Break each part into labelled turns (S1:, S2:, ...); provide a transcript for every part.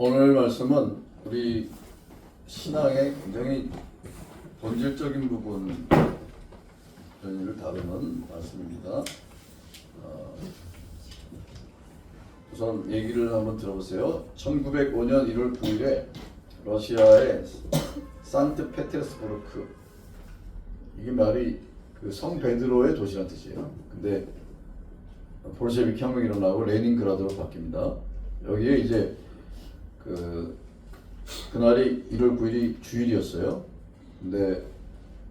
S1: 오늘 말씀은 우리 신앙의 굉장히 본질적인 부분 을 다루는 말씀입니다. 우선 얘기를 한번 들어보세요. 1905년 1월 9일에 러시아의 산트페테르스부르크, 이게 말이 그 성 베드로의 도시란 뜻이에요. 근데 볼셰비크 혁명이 일어나고 레닌그라드로 바뀝니다. 여기에 이제 그날이 1월 9일이 주일이었어요. 근데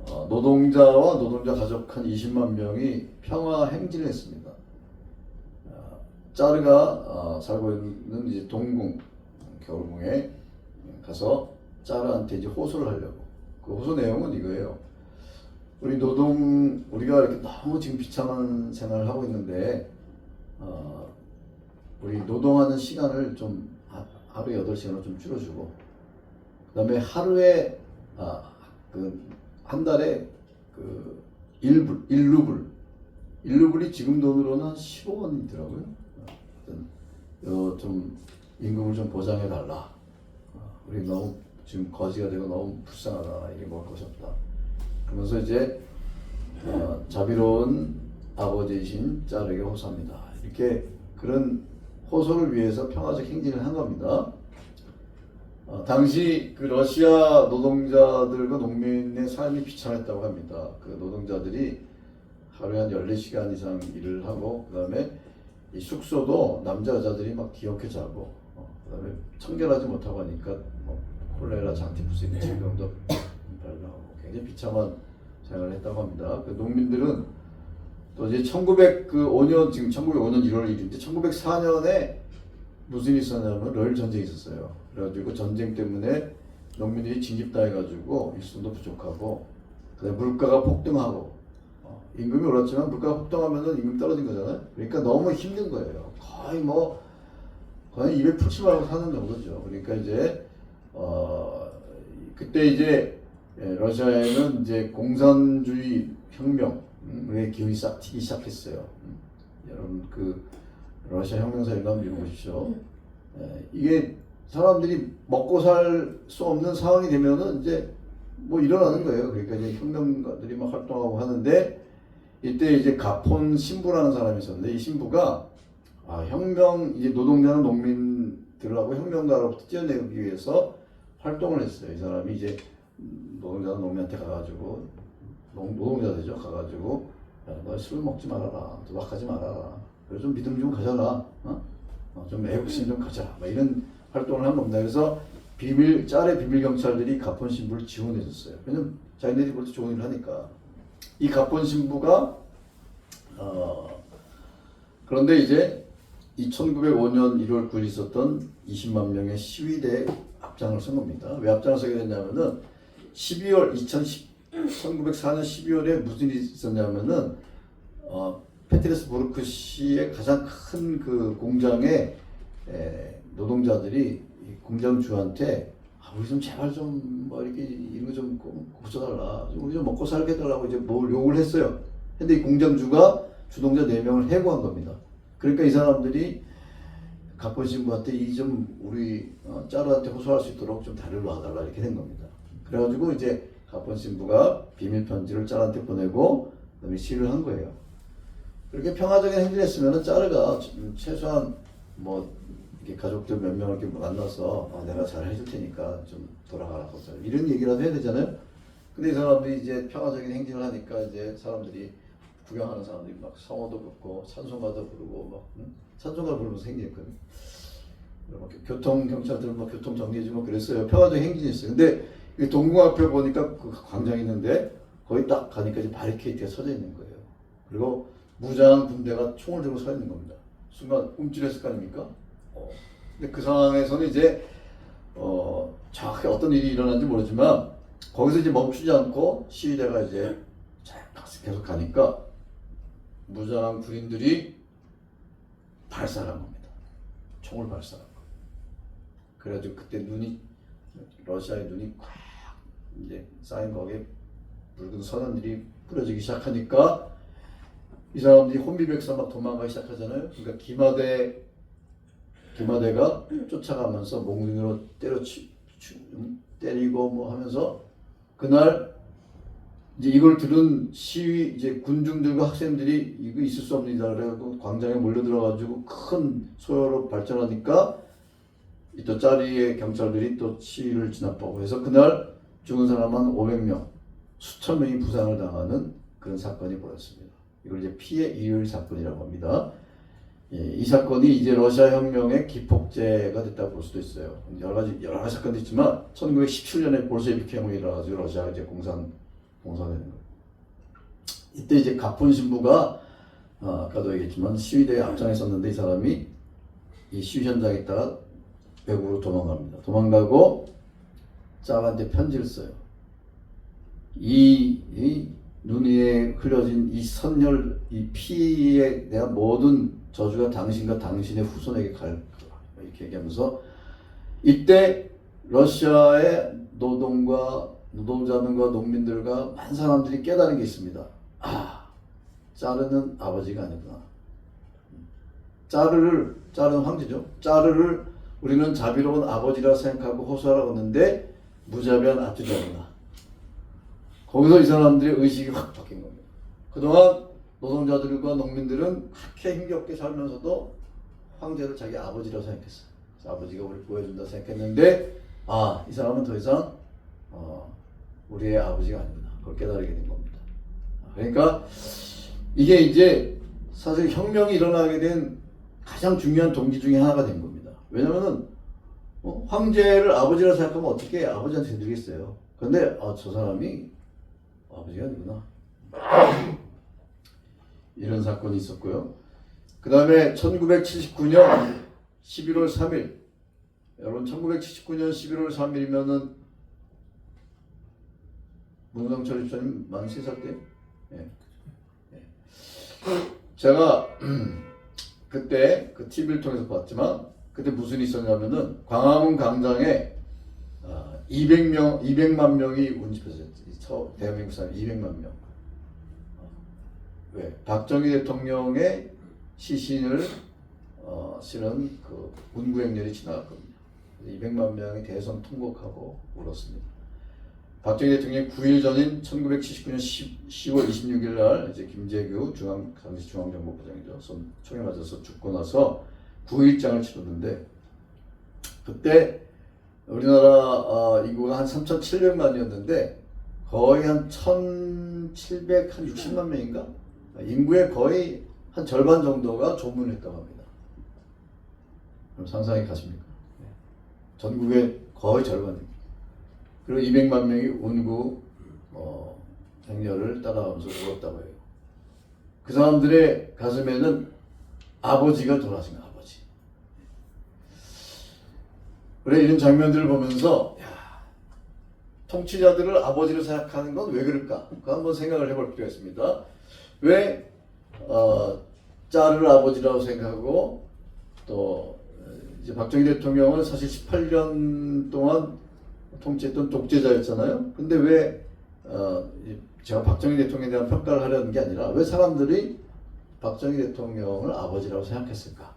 S1: 노동자와 노동자 가족 한 20만 명이 평화 행진을 했습니다. 짜르가 살고 있는 이제 동궁, 겨울궁에 가서 짜르한테 이제 호소를 하려고. 그 호소 내용은 이거예요. 우리가 이렇게 너무 지금 비참한 생활을 하고 있는데, 우리 노동하는 시간을 좀 하루에 8시간을 좀 줄여주고, 그 다음에 하루에, 한 달에 1루블이 지금 돈으로는 한 15원이더라고요. 좀 임금을 좀 보장해달라. 우리 너무 지금 거지가 되고 너무 불쌍하다. 이게 먹을 것이 없다. 그러면서 이제 자비로운 아버지이신 짜르에게 호소합니다. 이렇게 그런 호소를 위해서 평화적 행진을 한 겁니다. 당시 그 러시아 노동자들과 농민의 삶이 비참했다고 합니다. 그 노동자들이 하루에 한 14시간 이상 일을 하고, 그 다음에 이 숙소도 남자 여자들이 막 뒤엉켜 자고, 그 다음에 청결하지 못하고 하니까 콜레라, 장티푸스 이런 질병도 발병하고 굉장히 비참한 생활을 했다고 합니다. 그 농민들은 또 이제 1905년, 지금 1905년 1월 1일인데 1904년에 무슨 일이 있었냐면 러일 전쟁이 있었어요. 그래가지고 전쟁 때문에 농민들이 징집당해가지고 일손도 부족하고, 그다음에 물가가 폭등하고, 임금이 올랐지만 물가가 폭등하면은 임금 떨어진 거잖아요. 그러니까 너무 힘든 거예요. 거의 200 풀칠하고 사는 정도죠. 그러니까 이제 그때 이제 러시아에는 이제 공산주의 혁명의 기운이 싹 튀기 시작했어요. 여러분 그 러시아 혁명사 이거 한번 읽어보십시오. 이게 사람들이 먹고 살 수 없는 상황이 되면은 이제 뭐 일어나는 거예요. 그러니까 이제 혁명가들이 막 활동하고 하는데, 이때 이제 가폰 신부라는 사람이 있었는데, 이 신부가 이제 노동자는 농민들하고 혁명가로부터 떼어내기 위해서 활동을 했어요. 이 사람이 이제 노동자는 농민한테 가가지고, 노동자들이죠. 가가지고, 야, 너 술 먹지 말아라, 도박하지 말아라, 그래서 좀 믿음 좀 가져라, 좀 애국심 좀 가져라, 막 이런 활동을 한 겁니다. 그래서 짤의 비밀 경찰들이 가폰 신부를 지원해줬어요. 왜냐면 자기네들이 벌써 좋은 일을 하니까. 이 가폰 신부가 그런데 이제 이 1905년 1월 9일 있었던 20만 명의 시위대에 앞장을 선 겁니다. 왜 앞장을 서게 됐냐면은 1904년 12월에 무슨 일이 있었냐면은 페테르스부르크 시의 가장 큰 그 공장의 노동자들이 공장주한테 우리 좀 제발 좀 뭐 이렇게 이런 거 좀 고쳐달라, 우리 좀 먹고 살게 해달라고 이제 뭘 요구를 했어요. 근데 이 공장주가 주동자 4명을 해고한 겁니다. 그러니까 이 사람들이 가폰 신부한테 이 좀 우리 짜르한테 호소할 수 있도록 좀 다리를 놔달라 이렇게 된 겁니다. 그래가지고 이제 가폰 신부가 비밀 편지를 짜르한테 보내고 그다음에 시위를 한 거예요. 그렇게 평화적인 행진을 했으면은 짜르가 최소한 뭐 이렇게 가족들 몇 명을 이렇게 만나서 내가 잘 해줄 테니까 좀 돌아가라고 이런 얘기라도 해야 되잖아요. 근데 이 사람들이 이제 평화적인 행진을 하니까 이제 사람들이 구경하는 사람들이 막 성호도 긋고 찬송가도 부르고 막 찬송가 부르면서 행진했거든요. 교통 경찰들은 막 교통 정리해주고 그랬어요. 평화적인 행진이었어요. 근데 이 동궁 앞에 보니까 그 광장이 있는데 거기 딱 가니까 이제 바리케이트가 서져 있는 거예요. 그리고 무장한 군대가 총을 들고 서 있는 겁니다. 순간 움찔했을 거 아닙니까? 근데 그 상황에서는 이제 정확히 어떤 일이 일어난지 모르지만 거기서 이제 멈추지 않고 시위대가 이제 계속 가니까 무장한 군인들이 발사를 한 겁니다. 총을 발사한 거. 그래가지고 그때 러시아의 눈이 꽉 이제 쌓인 거기에 붉은 선원들이 뿌려지기 시작하니까 이 사람들이 혼비백산 막 도망가기 시작하잖아요. 그러니까 기마대가 쫓아가면서 몽둥이로 때리고 뭐 하면서 그날 이제 이걸 들은 시위 이제 군중들과 학생들이 이거 있을 수 없니다. 그래갖고 광장에 몰려들어가지고 큰 소요로 발전하니까 또 짜리의 경찰들이 또 시위를 진압하고 해서 그날 죽은 사람 한 500명, 수천 명이 부상을 당하는 그런 사건이 벌어졌습니다. 이걸 이제 피해 이율 사건이라고 합니다. 예, 이 사건이 이제 러시아 혁명의 기폭제가 됐다고 볼 수도 있어요. 여러 가지 사건도 있지만 1917년에 볼셰비키 혁명이 일어나가지고 러시아가 이제 공산되는 거예요. 이때 이제 가폰 신부가 아까도 얘기했지만 시위대에 앞장했었는데 이 사람이 이 시위 현장에 있다가 외국으로 도망갑니다. 도망가고 짭한테 편지를 써요. 이 눈 위에 흘려진 이 선열, 이 피에 대한 모든 저주가 당신과 당신의 후손에게 갈 거라. 이렇게 얘기하면서 이때 러시아의 노동자들과 농민들과 많은 사람들이 깨달은 게 있습니다. 짜르는 아버지가 아니구나. 짜르는 황제죠. 짜르를 우리는 자비로운 아버지라 생각하고 호소하라고 했는데 무자비한 아들이구나. 거기서 이 사람들의 의식이 확 바뀐 겁니다. 그동안 노동자들과 농민들은 그렇게 힘겹게 살면서도 황제를 자기 아버지라고 생각했어요. 아버지가 우리 보여준다 생각했는데 이 사람은 더 이상 우리의 아버지가 아니구나. 그걸 깨달게 된 겁니다. 그러니까 이게 이제 사실 혁명이 일어나게 된 가장 중요한 동기 중에 하나가 된 겁니다. 왜냐면은 황제를 아버지라 생각하면 어떻게 아버지한테 해드리겠어요. 그런데 저 사람이 아버지가 아니구나. 이런 사건이 있었고요. 그 다음에 1979년 11월 3일 여러분 1979년 11월 3일이면은 문성철 집사님 43살 때 제가 그때 그 TV를 통해서 봤지만 그때 무슨 일이 있었냐면은 광화문 광장에 200만 명이 운집했어요. 대한민국 사람 200만 명. 왜? 박정희 대통령의 시신을 실은 그 문구행렬이 지나갔거든요. 200만 명이 대선 통곡하고 울었습니다. 박정희 대통령이 9일 전인 1979년 10월 26일 날 이제 김재규 당시 중앙정보부장이죠. 총에 맞아서 죽고 나서 9일장을 치렀는데 그때 우리나라 인구가 한 3,700만이었는데 거의 한 1,760만 명인가? 인구의 거의 한 절반 정도가 조문을 했다고 합니다. 그럼 상상이 가십니까? 전국의 거의 절반입니다. 그리고 200만 명이 운구 행렬을 따라가면서 울었다고 해요. 그 사람들의 가슴에는 아버지가 돌아가신 거예요. 아버지. 그래 이런 장면들을 보면서 통치자들을 아버지로 생각하는 건 왜 그럴까? 그 한번 생각을 해볼 필요가 있습니다. 왜 짜르를 아버지라고 생각하고 또 이제 박정희 대통령은 사실 18년 동안 통치했던 독재자였잖아요. 근데 왜 제가 박정희 대통령에 대한 평가를 하려는 게 아니라 왜 사람들이 박정희 대통령을 아버지라고 생각했을까?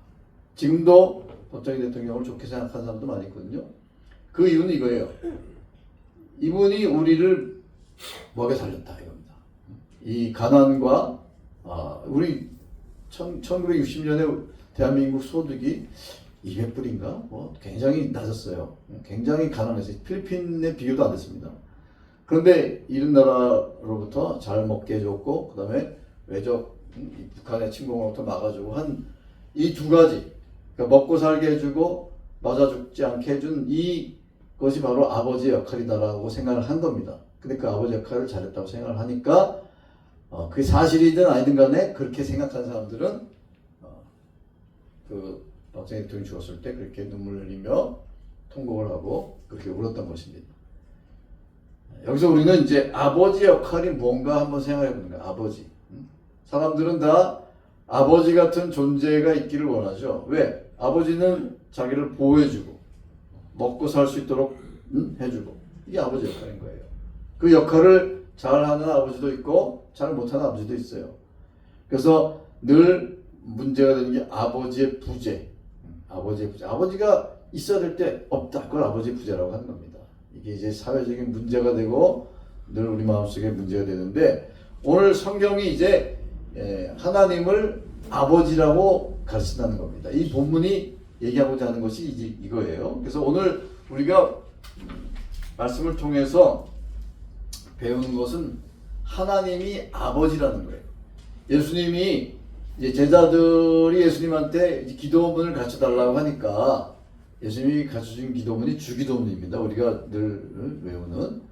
S1: 지금도 박정희 대통령을 좋게 생각하는 사람도 많이 있거든요. 그 이유는 이거예요. 이분이 우리를 먹여 살렸다 이겁니다. 이 가난과 우리 1960년에 대한민국 소득이 200불인가? 굉장히 낮았어요. 굉장히 가난했어요. 필리핀에 비교도 안 됐습니다. 그런데 이런 나라로부터 잘 먹게 해줬고 그 다음에 외적 북한의 침공으로부터 막아주고 한 이 두 가지 그러니까 먹고 살게 해주고 맞아 죽지 않게 해준 이것이 바로 아버지의 역할이다라고 생각을 한 겁니다. 근데 그 아버지 역할을 잘했다고 생각을 하니까 그게 사실이든 아니든 간에 그렇게 생각한 사람들은 그 박정희 대통령이 죽었을 때 그렇게 눈물을 흘리며 통곡을 하고 그렇게 울었던 것입니다. 여기서 우리는 이제 아버지 역할이 뭔가 한번 생각해 보는 거예요. 아버지. 사람들은 다 아버지 같은 존재가 있기를 원하죠. 왜? 아버지는 자기를 보호해주고 먹고 살 수 있도록 해주고 이게 아버지 역할인 거예요. 그 역할을 잘하는 아버지도 있고 잘 못하는 아버지도 있어요. 그래서 늘 문제가 되는 게 아버지의 부재. 아버지의 부재. 아버지가 있어야 될 때 없다. 그걸 아버지의 부재라고 하는 겁니다. 이게 이제 사회적인 문제가 되고 늘 우리 마음속에 문제가 되는데 오늘 성경이 이제 하나님을 아버지라고 가르친다는 겁니다. 이 본문이 얘기하고자 하는 것이 이제 이거예요. 그래서 오늘 우리가 말씀을 통해서 배우는 것은 하나님이 아버지라는 거예요. 예수님이 이제 제자들이 예수님한테 기도문을 가르쳐 달라고 하니까 예수님이 가르쳐준 기도문이 주기도문입니다. 우리가 늘 외우는.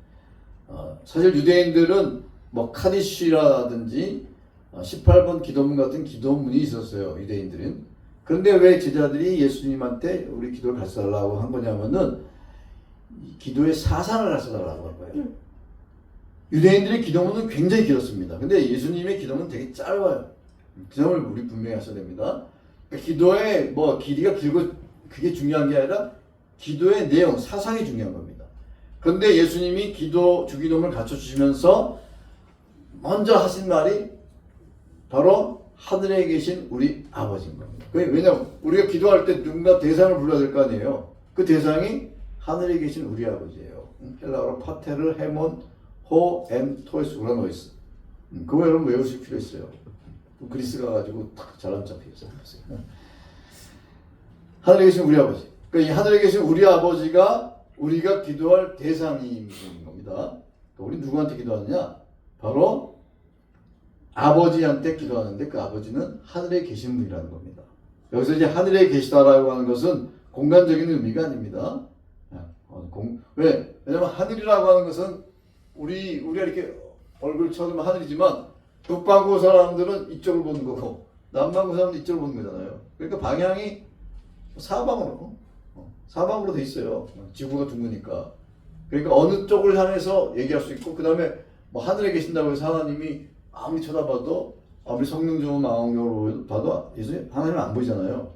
S1: 사실 유대인들은 뭐 카디시라든지 18번 기도문 같은 기도문이 있었어요. 유대인들은. 그런데 왜 제자들이 예수님한테 우리 기도를 가르쳐 달라고 한 거냐면은 기도의 사상을 가르쳐 달라고 한 거예요. 유대인들의 기도문은 굉장히 길었습니다. 근데 예수님의 기도문은 되게 짧아요. 그 점을 우리 분명히 하셔야 됩니다. 그러니까 기도의 뭐 길이가 길고 그게 중요한 게 아니라 기도의 내용, 사상이 중요한 겁니다. 그런데 예수님이 주기도문을 가르쳐 주시면서 먼저 하신 말이 바로 하늘에 계신 우리 아버지인 겁니다. 왜냐하면 우리가 기도할 때 누군가 대상을 불러야 될 거 아니에요. 그 대상이 하늘에 계신 우리 아버지예요. 헬라어로 파테르, 헤몬, 호, 엔, 토이스, 우라노이스. 그거 여러분 외우실 필요 있어요. 그리스 가가지고 탁 잘난 척 해서 하늘에 계신 우리 아버지. 그러니까 이 하늘에 계신 우리 아버지가 우리가 기도할 대상인 겁니다. 그러니까 우리 누구한테 기도하느냐? 바로 아버지한테 기도하는데 그 아버지는 하늘에 계신 분이라는 겁니다. 여기서 이제 하늘에 계시다라고 하는 것은 공간적인 의미가 아닙니다. 왜냐면 하늘이라고 하는 것은 우리가 이렇게 얼굴 쳐다보면 하늘이지만 북반구 사람들은 이쪽을 보는 거고 남반구 사람들은 이쪽을 보는 거잖아요. 그러니까 방향이 사방으로 돼 있어요. 지구가 둥그니까. 그러니까 어느 쪽을 향해서 얘기할 수 있고 그 다음에 뭐 하늘에 계신다고 해서 하나님이 아무리 쳐다봐도 아무리 성령 좋은 마음으로 봐도 하나님은 안 보이잖아요.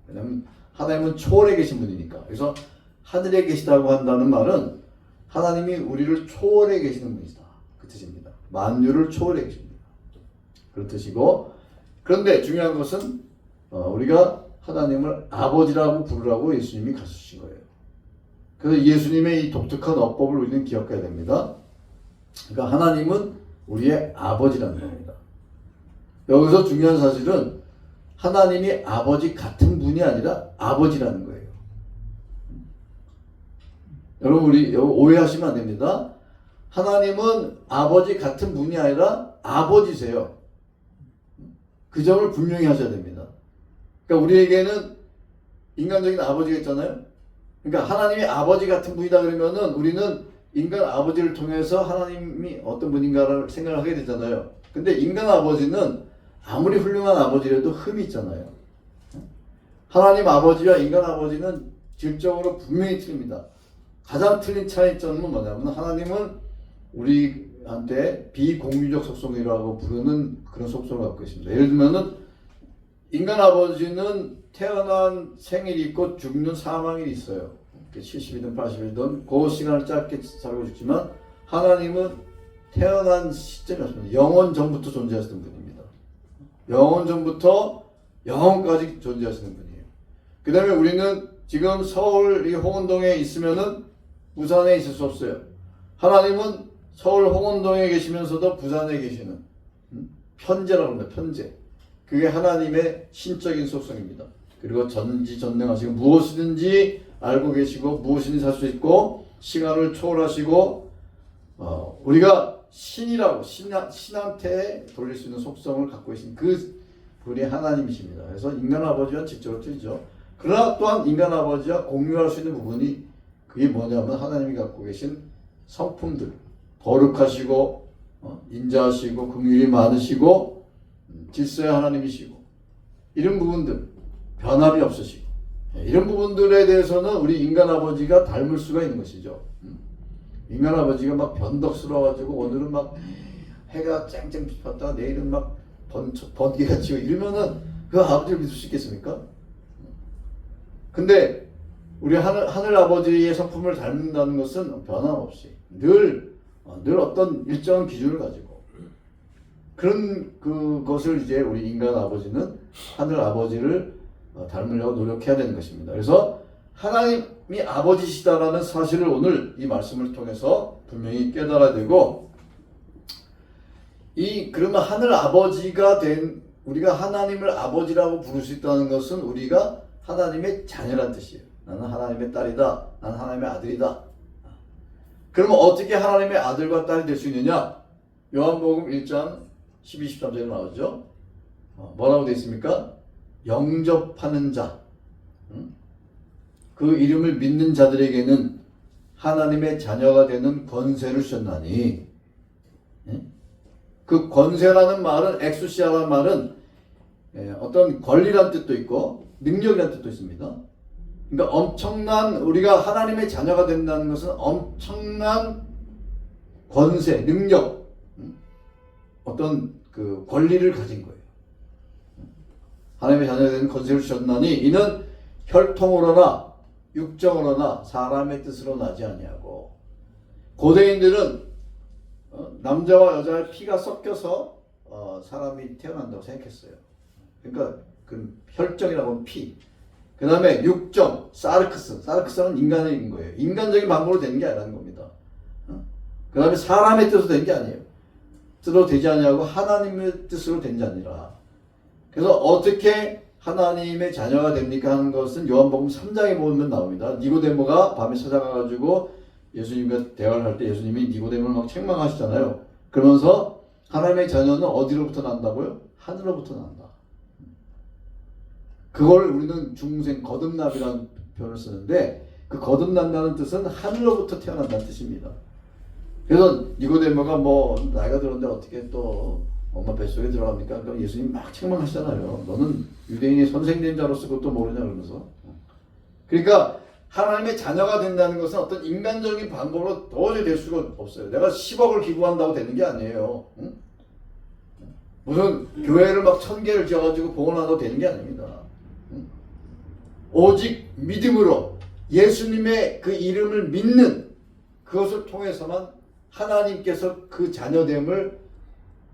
S1: 왜냐면 하나님은 초월에 계신 분이니까. 그래서 하늘에 계시다고 한다는 말은 하나님이 우리를 초월해 계시는 분이다. 그 뜻입니다. 만유를 초월해 계십니다. 그런 뜻이고 그런데 중요한 것은 우리가 하나님을 아버지라고 부르라고 예수님이 가르치신 거예요. 그래서 예수님의 이 독특한 어법을 우리는 기억해야 됩니다. 그러니까 하나님은 우리의 아버지라는 겁니다. 여기서 중요한 사실은 하나님이 아버지 같은 분이 아니라 아버지라는 거예요. 여러분 우리 오해하시면 안 됩니다. 하나님은 아버지 같은 분이 아니라 아버지세요. 그 점을 분명히 하셔야 됩니다. 그러니까 우리에게는 인간적인 아버지가 있잖아요. 그러니까 하나님이 아버지 같은 분이다 그러면은 우리는 인간 아버지를 통해서 하나님이 어떤 분인가를 생각을 하게 되잖아요. 근데 인간 아버지는 아무리 훌륭한 아버지라도 흠이 있잖아요. 하나님 아버지와 인간 아버지는 질적으로 분명히 틀립니다. 가장 틀린 차이점은 뭐냐면 하나님은 우리한테 비공유적 속성이라고 부르는 그런 속성을 갖고 있습니다. 예를 들면은 인간 아버지는 태어난 생일이 있고 죽는 사망일이 있어요. 70이든 80이든 그 시간을 짧게 살고 죽지만 하나님은 태어난 시점이 없습니다. 영원 전부터 존재하시는 분입니다. 영원 전부터 영원까지 존재하시는 분이에요. 그 다음에 우리는 지금 서울 이 홍은동에 있으면은 부산에 있을 수 없어요. 하나님은 서울 홍은동에 계시면서도 부산에 계시는 편재라고 합니다. 편재. 그게 하나님의 신적인 속성입니다. 그리고 전지전능하시고 무엇이든지 알고 계시고 무엇이든지 할 수 있고 시간을 초월하시고 우리가 신이라고 신한테 돌릴 수 있는 속성을 갖고 계신 그 분이 하나님이십니다. 그래서 인간 아버지와 직접으로 틀리죠. 그러나 또한 인간 아버지와 공유할 수 있는 부분이 그게 뭐냐면 하나님이 갖고 계신 성품들 거룩하시고 인자하시고 긍휼이 많으시고 질서의 하나님이시고 이런 부분들 변함이 없으시고 이런 부분들에 대해서는 우리 인간 아버지가 닮을 수가 있는 것이죠. 인간 아버지가 막 변덕스러워가지고 오늘은 막 해가 쨍쨍 빛봤다가 내일은 막 번개가 치고 이러면은 그 아버지를 믿을 수 있겠습니까? 근데 우리 하늘 아버지의 성품을 닮는다는 것은 변함없이 늘 어떤 일정한 기준을 가지고 그런 그것을 이제 우리 인간 아버지는 하늘 아버지를 닮으려고 노력해야 되는 것입니다. 그래서 하나님이 아버지시다라는 사실을 오늘 이 말씀을 통해서 분명히 깨달아야 되고, 그러면 하늘 아버지가 된 우리가 하나님을 아버지라고 부를 수 있다는 것은 우리가 하나님의 자녀란 뜻이에요. 나는 하나님의 딸이다. 나는 하나님의 아들이다. 그러면 어떻게 하나님의 아들과 딸이 될 수 있느냐? 요한복음 1장 12, 13절에 나오죠. 뭐라고 되어 있습니까? 영접하는 자, 그 이름을 믿는 자들에게는 하나님의 자녀가 되는 권세를 주셨나니, 그 권세라는 말은, 엑수시아라는 말은 어떤 권리란 뜻도 있고 능력이란 뜻도 있습니다. 그러니까 엄청난, 우리가 하나님의 자녀가 된다는 것은 엄청난 권세, 능력, 어떤 그 권리를 가진 거예요. 하나님의 자녀가 되는 권세를 주셨나니 이는 혈통으로나 육정으로나 사람의 뜻으로 나지 아니하고, 고대인들은 남자와 여자의 피가 섞여서 사람이 태어난다고 생각했어요. 그러니까 그 혈정이라고 하면 피, 그 다음에 육정, 사르크스는 인간인 거예요. 인간적인 방법으로 되는 게 아니라는 겁니다. 그 다음에 사람의 뜻으로 되는 게 아니에요. 뜻으로 되지 아니하고 하나님의 뜻으로 된 자니라. 그래서 어떻게 하나님의 자녀가 됩니까 하는 것은 요한복음 3장에 보면 나옵니다. 니고데모가 밤에 찾아가가지고 예수님과 대화를 할 때 예수님이 니고데모를 막 책망하시잖아요. 그러면서 하나님의 자녀는 어디로부터 난다고요? 하늘로부터 난다. 그걸 우리는 중생 거듭남이라는 표현을 쓰는데, 그 거듭난다는 뜻은 하늘로부터 태어난다는 뜻입니다. 그래서 니고데모가 뭐 나이가 들었는데 어떻게 또 엄마 뱃속에 들어갑니까? 그럼 예수님 막 책망하시잖아요. 너는 유대인의 선생된 자로서 그것도 모르냐 그러면서. 그러니까 하나님의 자녀가 된다는 것은 어떤 인간적인 방법으로 도저히 될 수가 없어요. 내가 10억을 기부한다고 되는 게 아니에요. 응? 무슨 교회를 막 1000개를 지어가지고 봉헌한다고 되는 게 아닙니다. 응? 오직 믿음으로 예수님의 그 이름을 믿는 그것을 통해서만 하나님께서 그 자녀됨을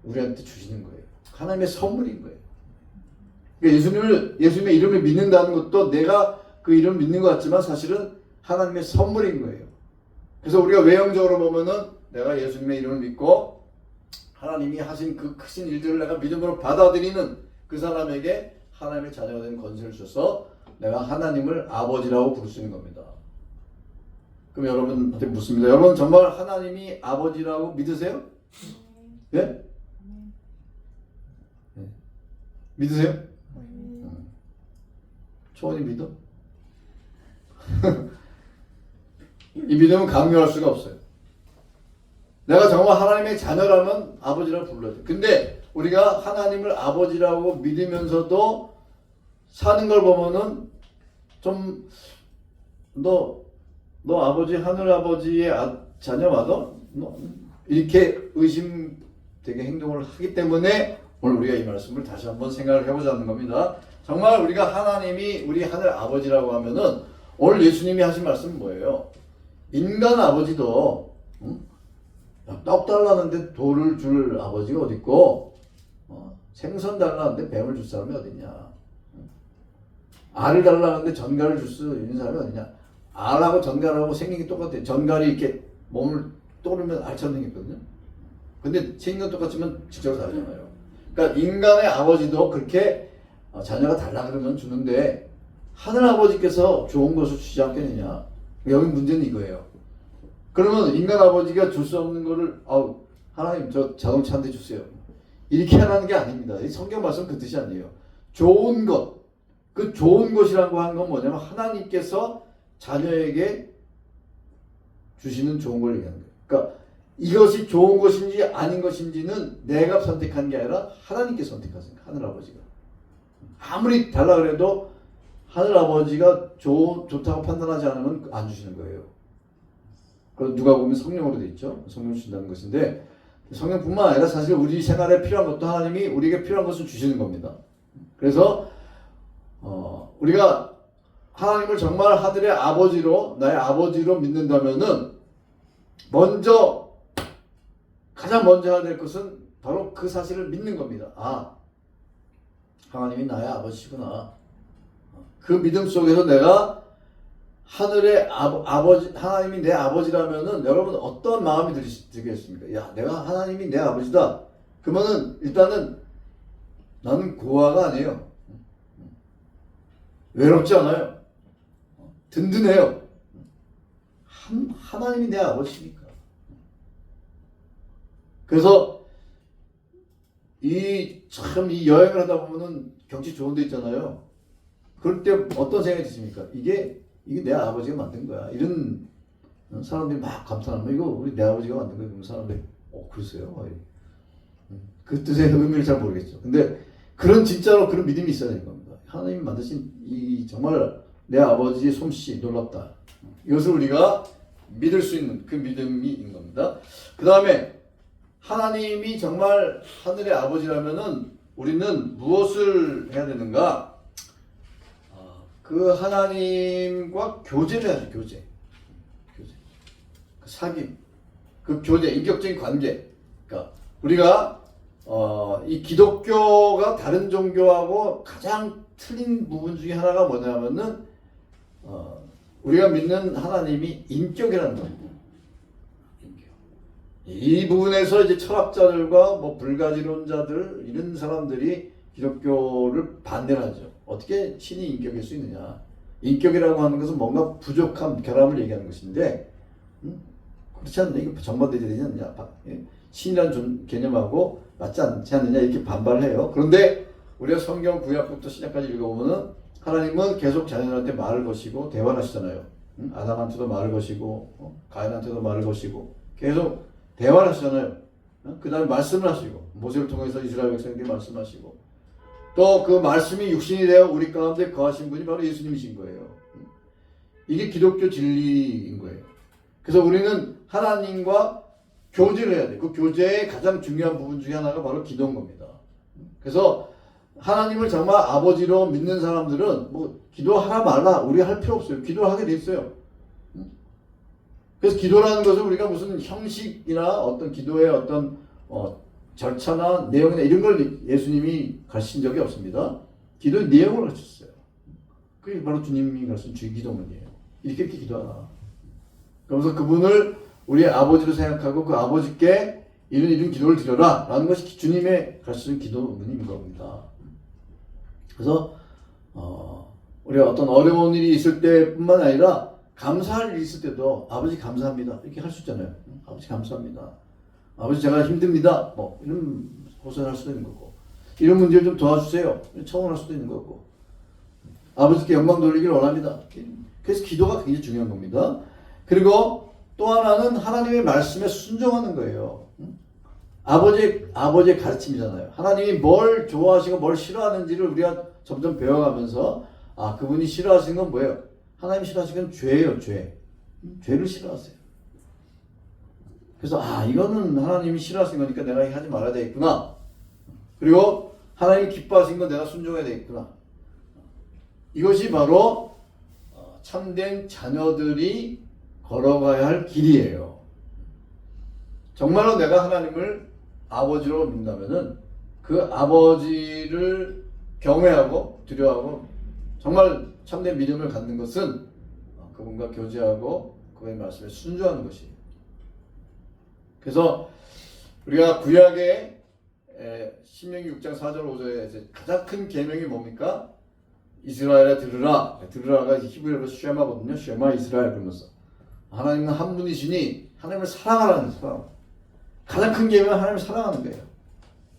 S1: 우리한테 주시는 거예요. 하나님의 선물인 거예요. 그러니까 예수님의 이름을 믿는다는 것도 내가 그 이름을 믿는 것 같지만 사실은 하나님의 선물인 거예요. 그래서 우리가 외형적으로 보면은 내가 예수님의 이름을 믿고 하나님이 하신 그 크신 일들을 내가 믿음으로 받아들이는 그 사람에게 하나님의 자녀가 된 권세를 주셔서 내가 하나님을 아버지라고 부를 수 있는 겁니다. 그럼 여러분한테 묻습니다. 여러분 정말 하나님이 아버지라고 믿으세요? 네? 네. 믿으세요? 초원이 믿어? 이 믿음은 강요할 수가 없어요. 내가 정말 하나님의 자녀라면 아버지라고 불러야 돼. 근데 우리가 하나님을 아버지라고 믿으면서도 사는 걸 보면은 좀 너 아버지 하늘 아버지의 자녀 맞아? 이렇게 의심되게 행동을 하기 때문에 오늘 우리가 이 말씀을 다시 한번 생각을 해보자는 겁니다. 정말 우리가 하나님이 우리 하늘 아버지라고 하면은 오늘 예수님이 하신 말씀은 뭐예요? 인간 아버지도 떡 달라는데 돌을 줄 아버지가 어디 있고, 생선 달라는데 뱀을 줄 사람이 어딨냐? 알을 달라는데 전갈을 줄 수 있는 사람이 어딨냐? 알하고 전갈하고 생긴 게 똑같아요. 전갈이 이렇게 몸을 또르면 알처럼 생겼거든요. 근데 생긴 건 똑같지만 직접 다르잖아요. 그러니까 인간의 아버지도 그렇게 자녀가 달라 그러면 주는데 하늘 아버지께서 좋은 것을 주지 않겠느냐? 여기 문제는 이거예요. 그러면 인간 아버지가 줄 수 없는 거를 하나님 저 자동차 한 대 주세요. 이렇게 하라는 게 아닙니다. 이 성경 말씀 그 뜻이 아니에요. 좋은 것, 그 좋은 것이라고 하는 건 뭐냐면 하나님께서 자녀에게 주시는 좋은 걸 얘기하는 거예요. 그러니까 이것이 좋은 것인지 아닌 것인지는 내가 선택한 게 아니라 하나님께 선택하세요. 하늘 아버지가. 아무리 달라 그래도 하늘 아버지가 좋다고 판단하지 않으면 안 주시는 거예요. 그래서 누가 보면 성령으로 돼 있죠. 성령 주신다는 것인데, 성령뿐만 아니라 사실 우리 생활에 필요한 것도 하나님이 우리에게 필요한 것을 주시는 겁니다. 그래서 우리가 하나님을 정말 하늘의 아버지로, 나의 아버지로 믿는다면은 가장 먼저 해야 될 것은 바로 그 사실을 믿는 겁니다. 하나님이 나의 아버지시구나. 그 믿음 속에서 내가 하늘의 아버지, 하나님이 내 아버지라면은 여러분 어떤 마음이 들겠습니까? 야, 내가 하나님이 내 아버지다. 그러면은 일단은 나는 고아가 아니에요. 외롭지 않아요. 든든해요. 하나님이 내 아버지니까. 그래서 이 여행을 하다 보면은 경치 좋은 데 있잖아요. 그럴 때 어떤 생각이 드십니까? 이게 내 아버지가 만든 거야. 이런 사람들이 막 감탄하면 이거 우리 내 아버지가 만든 거야. 그러면 사람들이 그러세요? 그 뜻의 의미를 잘 모르겠죠. 근데 진짜로 그런 믿음이 있어야 되는 겁니다. 하나님이 만드신 이 정말 내 아버지의 솜씨 놀랍다. 이것을 우리가 믿을 수 있는 그 믿음이 있는 겁니다. 그 다음에 하나님이 정말 하늘의 아버지라면은 우리는 무엇을 해야 되는가? 그 하나님과 교제를 해야죠. 교제. 그 사귐. 그 교제, 인격적인 관계. 그러니까 우리가 이 기독교가 다른 종교하고 가장 틀린 부분 중에 하나가 뭐냐면은 우리가 믿는 하나님이 인격이라는 겁니다. 인격. 이 부분에서 이제 철학자들과 뭐 불가지론자들 이런 사람들이 기독교를 반대하죠. 어떻게 신이 인격일 수 있느냐? 인격이라고 하는 것은 뭔가 부족한 결함을 얘기하는 것인데, 그렇지 않느냐? 이거 정반대되지 않느냐? 신이라는 개념하고 맞지 않지 않느냐? 이렇게 반발을 해요. 그런데 우리가 성경 구약부터 신약까지 읽어보면은 하나님은 계속 자녀들한테 말을 거시고 대화를 하시잖아요. 아담한테도 말을 거시고 가인한테도 말을 거시고 계속 대화를 하시잖아요. 그 다음에 말씀을 하시고 모세를 통해서 이스라엘 백성에게 말씀하시고 또 그 말씀이 육신이 되어 우리 가운데 거하신 분이 바로 예수님이신 거예요. 이게 기독교 진리인 거예요. 그래서 우리는 하나님과 교제를 해야 돼요. 그 교제의 가장 중요한 부분 중에 하나가 바로 기도인 겁니다. 그래서 하나님을 정말 아버지로 믿는 사람들은 뭐 기도하라 말라 우리 할 필요 없어요. 기도를 하게 돼 있어요. 그래서 기도라는 것은 우리가 무슨 형식이나 어떤 기도의 어떤 절차나 내용이나 이런 걸 예수님이 가르친 적이 없습니다. 기도의 내용을 가르쳤어요. 그게 바로 주님이 가르친 주의 기도문이에요. 이렇게 기도하라. 그러면서 그분을 우리의 아버지로 생각하고 그 아버지께 이런 기도를 드려라 라는 것이 주님의 가르치는 기도문인 겁니다. 그래서 우리가 어떤 어려운 일이 있을 때뿐만 아니라 감사할 일이 있을 때도 아버지 감사합니다 이렇게 할 수 있잖아요. 아버지 감사합니다. 아버지 제가 힘듭니다. 뭐 이런 호소할 수도 있는 거고 이런 문제를 좀 도와주세요. 청원할 수도 있는 거고 아버지께 영광 돌리기를 원합니다. 그래서 기도가 굉장히 중요한 겁니다. 그리고 또 하나는 하나님의 말씀에 순종하는 거예요. 아버지의 가르침이잖아요. 하나님이 뭘 좋아하시고 뭘 싫어하는지를 우리가 점점 배워가면서 그분이 싫어하시는 건 뭐예요? 하나님이 싫어하시는 건 죄예요. 죄를 싫어하세요. 그래서 이거는 하나님이 싫어하시는 거니까 내가 하지 말아야 되겠구나. 그리고 하나님이 기뻐하시는 건 내가 순종해야 되겠구나. 이것이 바로 참된 자녀들이 걸어가야 할 길이에요. 정말로 내가 하나님을 아버지로 믿는다면은 그 아버지를 경외하고 두려워하고 정말 참된 믿음을 갖는 것은 그분과 교제하고 그분의 말씀에 순종하는 것이에요. 그래서 우리가 구약의 신명기 6장 4절 5절에 가장 큰 계명이 뭡니까? 이스라엘에 들으라. 들으라가 히브리어로 쉐마거든요. 쉐마 이스라엘 그러면서 하나님은 한 분이시니 하나님을 사랑하라는 사람. 가장 큰 계명은 하나님을 사랑하는 거예요.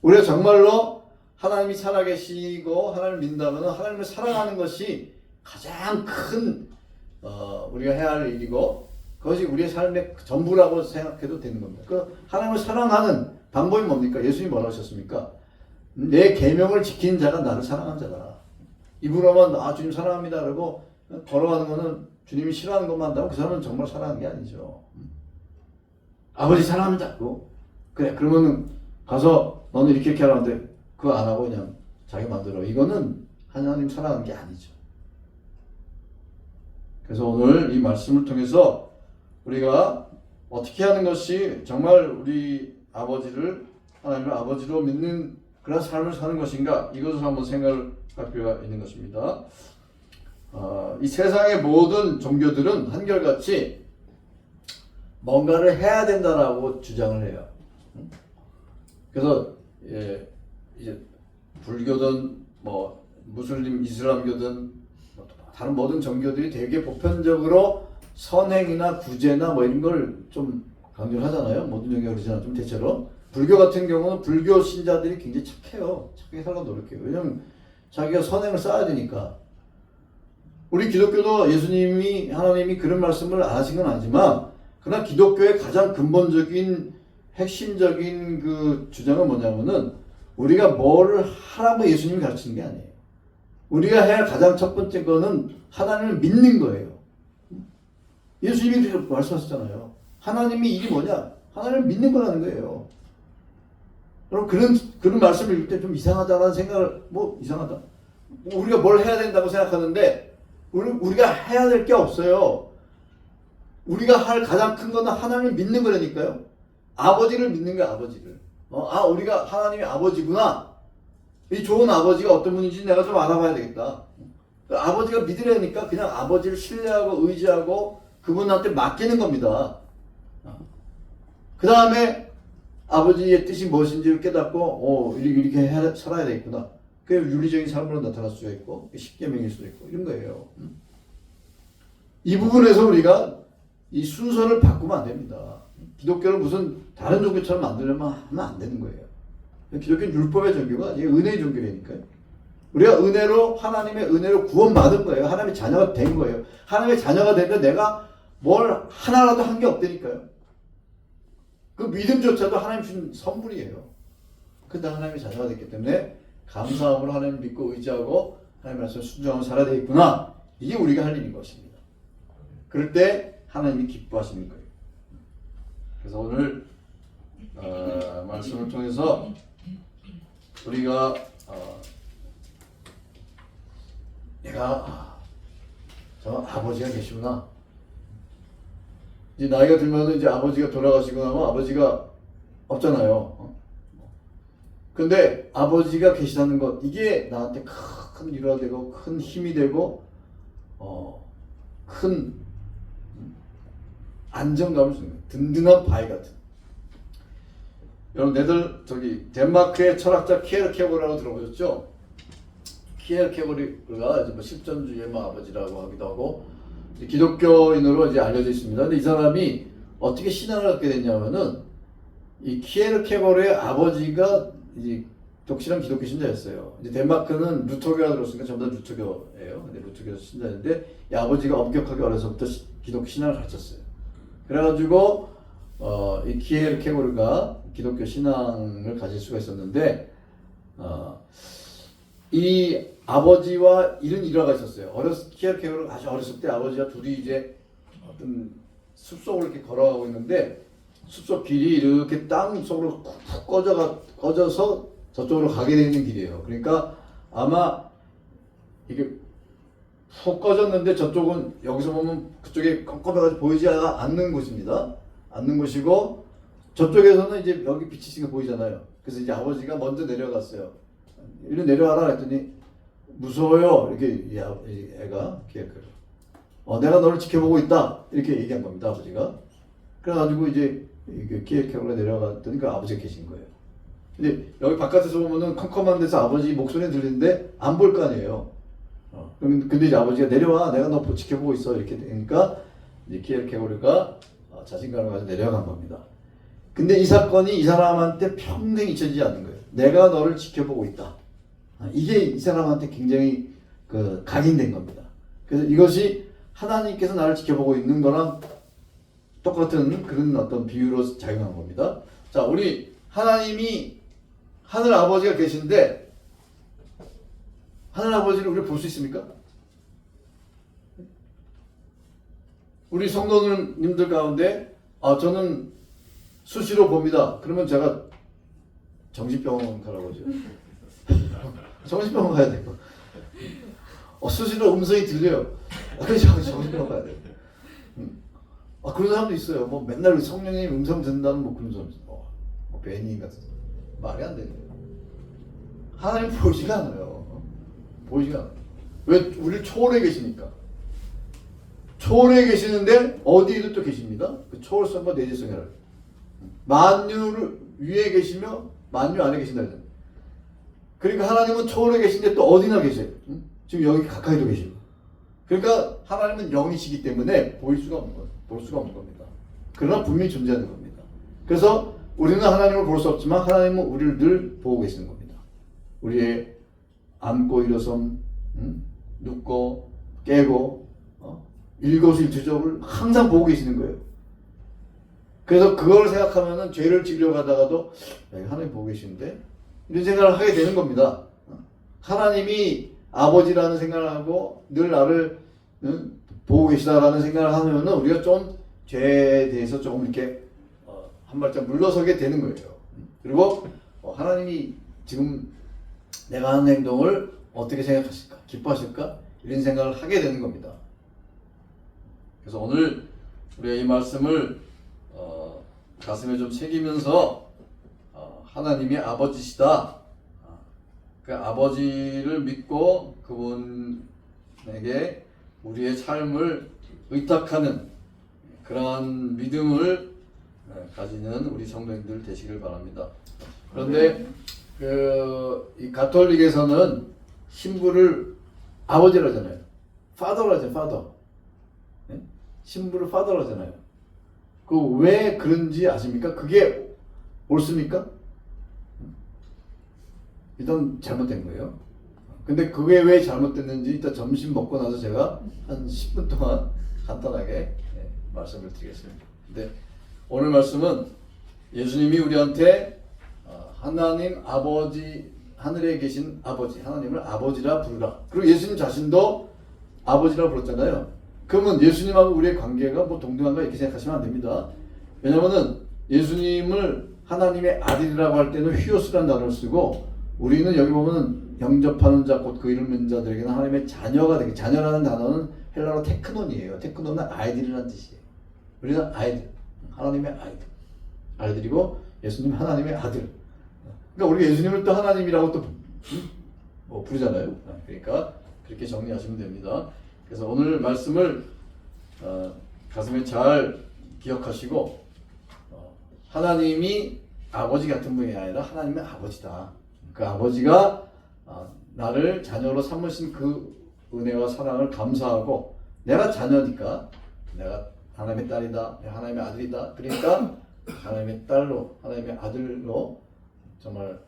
S1: 우리가 정말로 하나님이 살아계시고 하나님을 믿는다면 하나님을 사랑하는 것이 가장 큰 우리가 해야 할 일이고 그것이 우리의 삶의 전부라고 생각해도 되는 겁니다. 그 하나님을 사랑하는 방법이 뭡니까? 예수님이 뭐라고 하셨습니까? 내 계명을 지키는 자가 나를 사랑하는 자다. 입으로만 주님 사랑합니다 그러고 걸어가는 거는 주님이 싫어하는 것만 한다고 그 사람은 정말 사랑하는 게 아니죠. 아버지 사랑합니다. 그래 그러면은 가서 너는 이렇게 하라는데 그거 안 하고 그냥 자기 마음대로 이거는 하나님 사랑하는 게 아니죠. 그래서 오늘 이 말씀을 통해서 우리가 어떻게 하는 것이 정말 우리 아버지를 하나님을 아버지로 믿는 그런 삶을 사는 것인가 이것을 한번 생각할 필요가 있는 것입니다. 이 세상의 모든 종교들은 한결같이 뭔가를 해야 된다라고 주장을 해요. 그래서 이제 불교든 뭐 무슬림, 이슬람교든 뭐 다른 모든 종교들이 되게 보편적으로 선행이나 구제나 뭐 이런 걸 좀 강조를 하잖아요. 모든 종교가 그러지만 좀 대체로. 불교 같은 경우는 불교 신자들이 굉장히 착해요. 착하게 살려고 노력해요. 왜냐면 자기가 선행을 쌓아야 되니까. 우리 기독교도 예수님이, 하나님이 그런 말씀을 안 하신 건 아니지만, 그러나 기독교의 가장 근본적인 핵심적인 그 주장은 뭐냐면은 우리가 뭐를 하라고 예수님이 가르치는 게 아니에요. 우리가 해야 할 가장 첫 번째 거는 하나님을 믿는 거예요. 예수님이 말씀하셨잖아요. 하나님이 일이 뭐냐? 하나님을 믿는 거라는 거예요. 그럼 그런 말씀을 읽을 때 좀 이상하다라는 생각을, 뭐 이상하다? 우리가 뭘 해야 된다고 생각하는데 우리가 해야 될 게 없어요. 우리가 할 가장 큰 거는 하나님을 믿는 거라니까요. 아버지를 믿는 거야, 아버지를. 우리가 하나님이 아버지구나. 이 좋은 아버지가 어떤 분인지 내가 좀 알아봐야 되겠다. 아버지가 믿으려니까 그냥 아버지를 신뢰하고 의지하고 그분한테 맡기는 겁니다. 그 다음에 아버지의 뜻이 무엇인지를 깨닫고 이렇게 살아야 되겠구나. 그게 윤리적인 삶으로 나타날 수가 있고 십계명일 수도 있고 이런 거예요. 이 부분에서 우리가 이 순서를 바꾸면 안 됩니다. 기독교를 무슨 다른 종교처럼 만들려면 하면 안 되는 거예요. 기독교는 율법의 종교가 아니에요. 은혜의 종교라니까요. 우리가 은혜로, 하나님의 은혜로 구원받은 거예요. 하나님의 자녀가 된 거예요. 하나님의 자녀가 되면 내가 뭘 하나라도 한 게 없다니까요. 그 믿음조차도 하나님 주신 선물이에요. 근데 하나님의 자녀가 됐기 때문에 감사함으로 하나님 믿고 의지하고 하나님 말씀 순종하며 살아야 되겠구나. 이게 우리가 할 일인 것입니다. 그럴 때 하나님이 기뻐하시는 거예요. 그래서 오늘 말씀을 통해서 우리가 내가 저 아버지가 계시구나. 이제 나이가 들면 이제 아버지가 돌아가시고 나면 아버지가 없잖아요. 근데 아버지가 계시다는 것, 이게 나한테 큰 위로가 되고 큰 힘이 되고 큰 안정감을 주는 거예요. 든든한 바위 같은. 여러분 덴마크의 철학자 키에르케고르라고 들어보셨죠? 키에르케고르가 이제 뭐 실존주의의 아버지라고 하기도 하고 기독교인으로 이제 알려져 있습니다. 근데 이 사람이 어떻게 신앙을 갖게 됐냐면은 이 키에르케고르의 아버지가 이제 독실한 기독교 신자였어요. 이제 덴마크는 루터교가 들었으니까 전부 다 루터교예요. 근데 루터교 신자인데 이 아버지가 엄격하게 어려서부터 기독교 신앙을 가르쳤어요. 그래가지고 이 키에르케고르가 기독교 신앙을 가질 수가 있었는데 이 아버지와 이런 일화가 있었어요. 키에르케고르가 아주 어렸을 때 아버지와 둘이 이제 어떤 숲속을 이렇게 걸어가고 있는데 숲속 길이 이렇게 땅 속으로 푹 꺼져서 저쪽으로 가게 되는 길이에요. 그러니까 아마 이게 푹 꺼졌는데 저쪽은 여기서 보면 그쪽에 껌껌해가지고 보이지 않는 곳입니다. 않는 곳이고 저쪽에서는 이제 여기 빛이 지금 보이잖아요. 그래서 이제 아버지가 먼저 내려갔어요. 이리 내려와라 했더니 무서워요. 이렇게 애가 내가 너를 지켜보고 있다. 이렇게 얘기한 겁니다. 아버지가. 그래가지고 이제 키에르케고르가 내려갔더니 그 아버지가 계신 거예요. 근데 여기 바깥에서 보면은 컴컴한 데서 아버지 목소리 들리는데 안 볼 거 아니에요. 근데 이제 아버지가 내려와. 내가 너 지켜보고 있어. 이렇게 되니까 이제 키에르케고르가 자신감을 가지고 내려간 겁니다. 근데 이 사건이 이 사람한테 평생 잊혀지지 않는 거예요. 내가 너를 지켜보고 있다. 이게 이 사람한테 굉장히 각인된 겁니다. 그래서 이것이 하나님께서 나를 지켜보고 있는 거랑 똑같은 그런 어떤 비유로 작용한 겁니다. 자, 우리 하나님이 하늘 아버지가 계신데 하늘 아버지를 우리가 볼 수 있습니까? 우리 성도님들 가운데 저는 수시로 봅니다. 그러면 제가 정신병원 가라고 하죠. 정신병원 가야 돼요. 수시로 음성이 들려요. 그래서 정신병원 가야 돼요. 그런 사람도 있어요. 뭐 맨날 성령님 음성 듣는다는 뭐 그런 사람 있어요. 베니 같은 말이 안 되네요. 하나님 보이지가 않아요. 보이지가 않아요. 왜? 우리 초월에 계시니까. 초월에 계시는데 어디에도 또 계십니다. 그 초월성과 내재성이라고. 만유를 위에 계시며 만유 안에 계신다. 그러니까 하나님은 초월에 계신데 또 어디나 계세요. 지금 여기 가까이도 계시고. 그러니까 하나님은 영이시기 때문에 볼 수가 없는 겁니다. 그러나 분명히 존재하는 겁니다. 그래서 우리는 하나님을 볼 수 없지만 하나님은 우리를 늘 보고 계시는 겁니다. 우리의 앉고 일어섬, 눕고 깨고 일거수일투족을 항상 보고 계시는 거예요. 그래서 그걸 생각하면은 죄를 지으려고 하다가도 하나님 보고 계시는데 이런 생각을 하게 되는 겁니다. 하나님이 아버지라는 생각을 하고 늘 나를 보고 계시다라는 생각을 하면은 우리가 좀 죄에 대해서 조금 이렇게 한 발짝 물러서게 되는 거예요. 그리고 하나님이 지금 내가 하는 행동을 어떻게 생각하실까? 기뻐하실까? 이런 생각을 하게 되는 겁니다. 그래서 오늘 우리가 이 말씀을 가슴에 좀 새기면서 하나님이 아버지시다. 그 아버지를 믿고 그분에게 우리의 삶을 의탁하는 그러한 믿음을 가지는 우리 성도님들 되시길 바랍니다. 그런데 이 가톨릭에서는 신부를 아버지라 하잖아요. 파더라 하잖아요. 파더. 네? 신부를 파더라 하잖아요. 그 왜 그런지 아십니까? 그게 옳습니까? 일단 잘못된 거예요. 근데 그게 왜 잘못됐는지 이따 점심 먹고 나서 제가 한 10분 동안 간단하게 말씀을 드리겠습니다. 근데 오늘 말씀은 예수님이 우리한테 하나님 아버지, 하늘에 계신 아버지, 하나님을 아버지라 부르라. 그리고 예수님 자신도 아버지라 불렀잖아요. 그러면 예수님하고 우리의 관계가 뭐 동등한가 이렇게 생각하시면 안 됩니다. 왜냐면은 예수님을 하나님의 아들이라고 할 때는 휘오스라는 단어를 쓰고 우리는 여기 보면은 영접하는 자 곧 그 이름 믿는 자들에게는 하나님의 자녀가 되게, 자녀라는 단어는 헬라어 테크논이에요. 테크논은 아이들이라는 뜻이에요. 우리는 아이들, 하나님의 아이들이고 예수님은 하나님의 아들. 그러니까 우리가 예수님을 또 하나님이라고 또 부르잖아요. 그러니까 그렇게 정리하시면 됩니다. 그래서 오늘 말씀을 가슴에 잘 기억하시고 하나님이 아버지 같은 분이 아니라 하나님의 아버지다. 그 아버지가 나를 자녀로 삼으신 그 은혜와 사랑을 감사하고 내가 자녀니까 내가 하나님의 딸이다, 하나님의 아들이다. 그러니까 하나님의 딸로, 하나님의 아들로 정말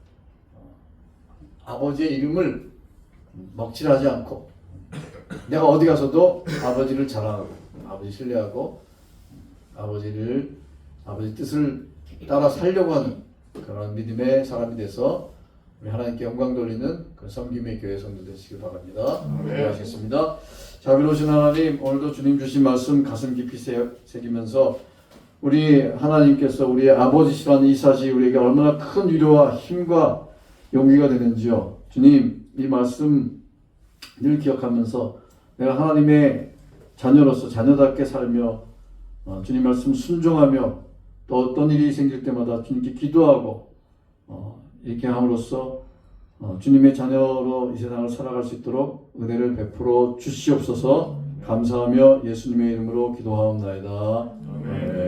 S1: 아버지의 이름을 먹칠하지 않고 내가 어디 가서도 아버지를 자랑하고 아버지 신뢰하고 아버지 뜻을 따라 살려고 하는 그런 믿음의 사람이 돼서 우리 하나님께 영광 돌리는 그 섬김의 교회 성도 되시길 바랍니다. 기도하시겠습니다. 자비로우신 하나님, 오늘도 주님 주신 말씀 가슴 깊이 새기면서 우리 하나님께서 우리의 아버지시라는 이 사실이 우리에게 얼마나 큰 위로와 힘과 용기가 되는지요. 주님, 이 말씀 늘 기억하면서 내가 하나님의 자녀로서 자녀답게 살며 주님 말씀 순종하며 또 어떤 일이 생길 때마다 주님께 기도하고 이렇게 함으로써 주님의 자녀로 이 세상을 살아갈 수 있도록 은혜를 베풀어 주시옵소서. 감사하며 예수님의 이름으로 기도하옵나이다. 아멘.